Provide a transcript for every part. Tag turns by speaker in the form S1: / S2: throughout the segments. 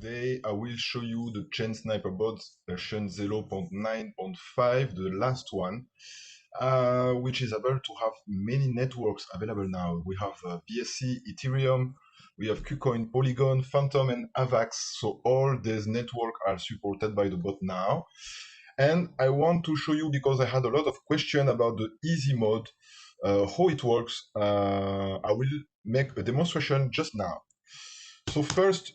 S1: Today I will show you the Chain Sniper bot version 0.9.5, the last one, which is able to have many networks available now. We have BSC, Ethereum, we have KuCoin, Polygon, Phantom, and AVAX. So all these networks are supported by the bot now. And I want to show you, because I had a lot of questions about the easy mode, how it works. I will make a demonstration just now. So first,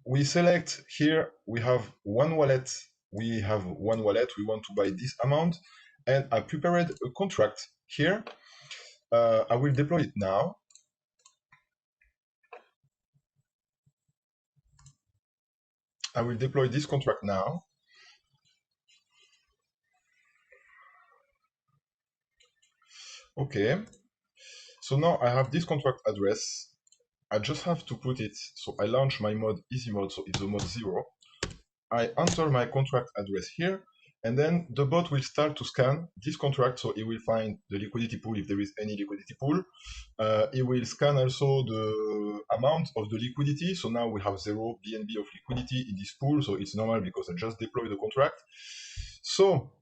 S1: we select here, we have one wallet. We want to buy this amount, and I prepared a contract here. I will deploy it now. I will deploy this contract now. Okay. So now I have this contract address. I just have to put it. So I launch my mode, easy mode, so it's the mode 0. I enter my contract address here, and then the bot will start to scan this contract. So it will find the liquidity pool if there is any liquidity pool. It will scan also the amount of the liquidity. So now we have 0 BNB of liquidity in this pool. So it's normal because I just deployed the contract. So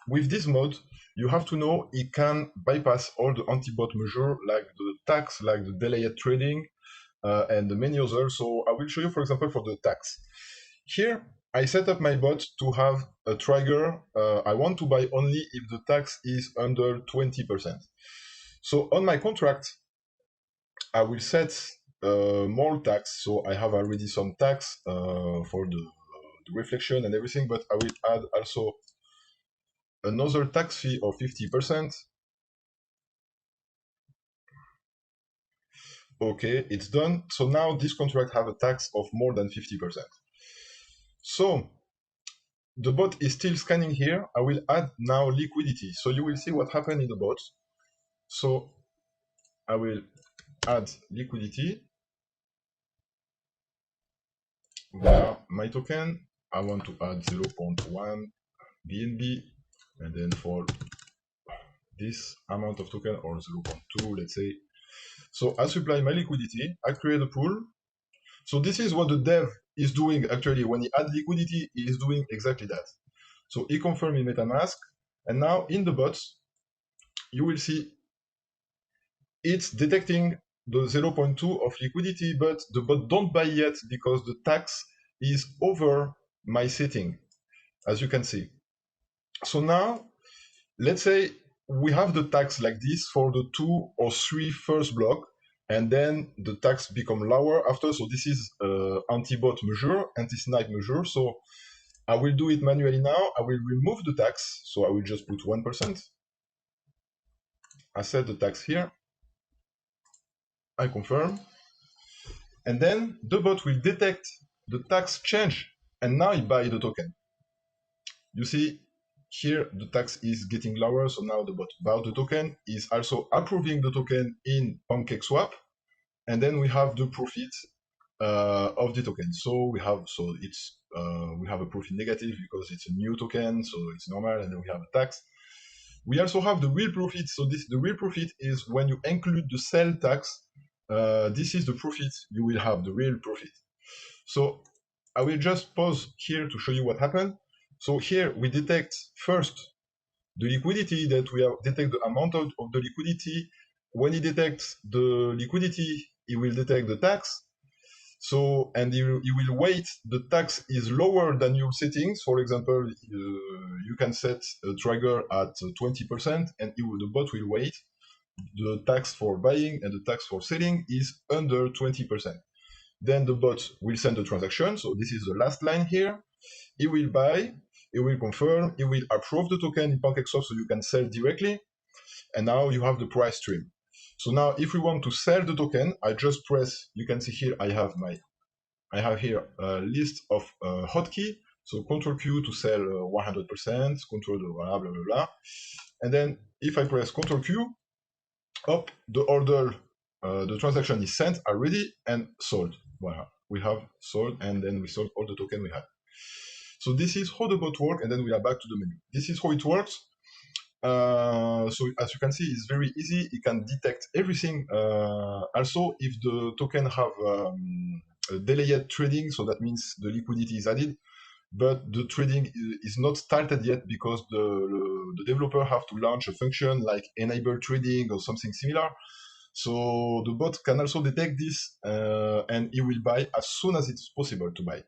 S1: with this mode, you have to know it can bypass all the anti-bot measure, like the tax, like the delayed trading, and many others. So I will show you, for example, for the tax. Here, I set up my bot to have a trigger. I want to buy only if the tax is under 20%. So on my contract, I will set more tax. So I have already some tax for the reflection and everything, but I will add also another tax fee of 50%. Okay, it's done. So now this contract have a tax of more than 50%. So the bot is still scanning here. I will add now liquidity. So you will see what happened in the bot. So I will add liquidity. Via my token, I want to add 0.1 BNB, and then for this amount of token, or 0.2, let's say. So I supply my liquidity, I create a pool. So this is what the dev is doing actually. When he adds liquidity, he is doing exactly that. So he confirmed in MetaMask, and now in the bot, you will see it's detecting the 0.2 of liquidity, but the bot don't buy yet because the tax is over my setting, as you can see. So now, let's say we have the tax like this for the 2 or 3 first block, and then the tax become lower after. So this is anti-bot measure, anti-snipe measure. So I will do it manually now. I will remove the tax. So I will just put 1%. I set the tax here. I confirm. And then the bot will detect the tax change, and now it buys the token. You see here the tax is getting lower, so now the bot bought the token, is also approving the token in PancakeSwap, and then we have the profit of the token. So we have a profit negative because it's a new token, so it's normal, and then we have a tax. We also have the real profit. So the real profit is when you include the sell tax. This is the profit you will have, the real profit. So I will just pause here to show you what happened. So here we detect first the liquidity, that we have detect the amount of the liquidity. When it detects the liquidity, it will detect the tax. So, and you will wait, the tax is lower than your settings. For example, you can set a trigger at 20%, and the bot will wait. The tax for buying and the tax for selling is under 20%. Then the bot will send the transaction. So this is the last line here. It will buy, it will confirm, it will approve the token in PancakeSwap so you can sell directly. And now you have the price stream. So now if we want to sell the token, I just press, you can see here, I have here a list of hotkey. So Control Q to sell 100%, Control blah, blah, blah, blah. And then if I press Control Q, up, the order, the transaction is sent already and sold. Voilà. We have sold, and then we sold all the token we had. So this is how the bot works, and then we are back to the menu. This is how it works. So as you can see, it's very easy. It can detect everything. Also, if the token have delayed trading, so that means the liquidity is added, but the trading is not started yet because the developer have to launch a function like enable trading or something similar. So the bot can also detect this, and it will buy as soon as it's possible to buy.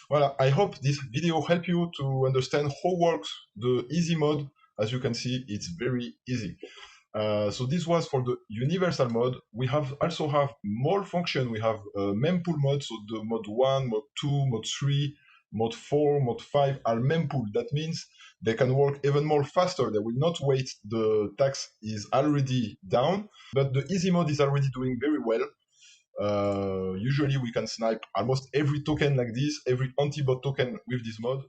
S1: Well, I hope this video helped you to understand how works the easy mode. As you can see, it's very easy. So this was for the universal mode. We also have more function. We have mempool mode, so the mode 1, mode 2, mode 3, mode 4, mode 5 are mempool. That means they can work even more faster. They will not wait. The tax is already down, but the easy mode is already doing very well. Usually we can snipe almost every token like this, every anti-bot token with this mode.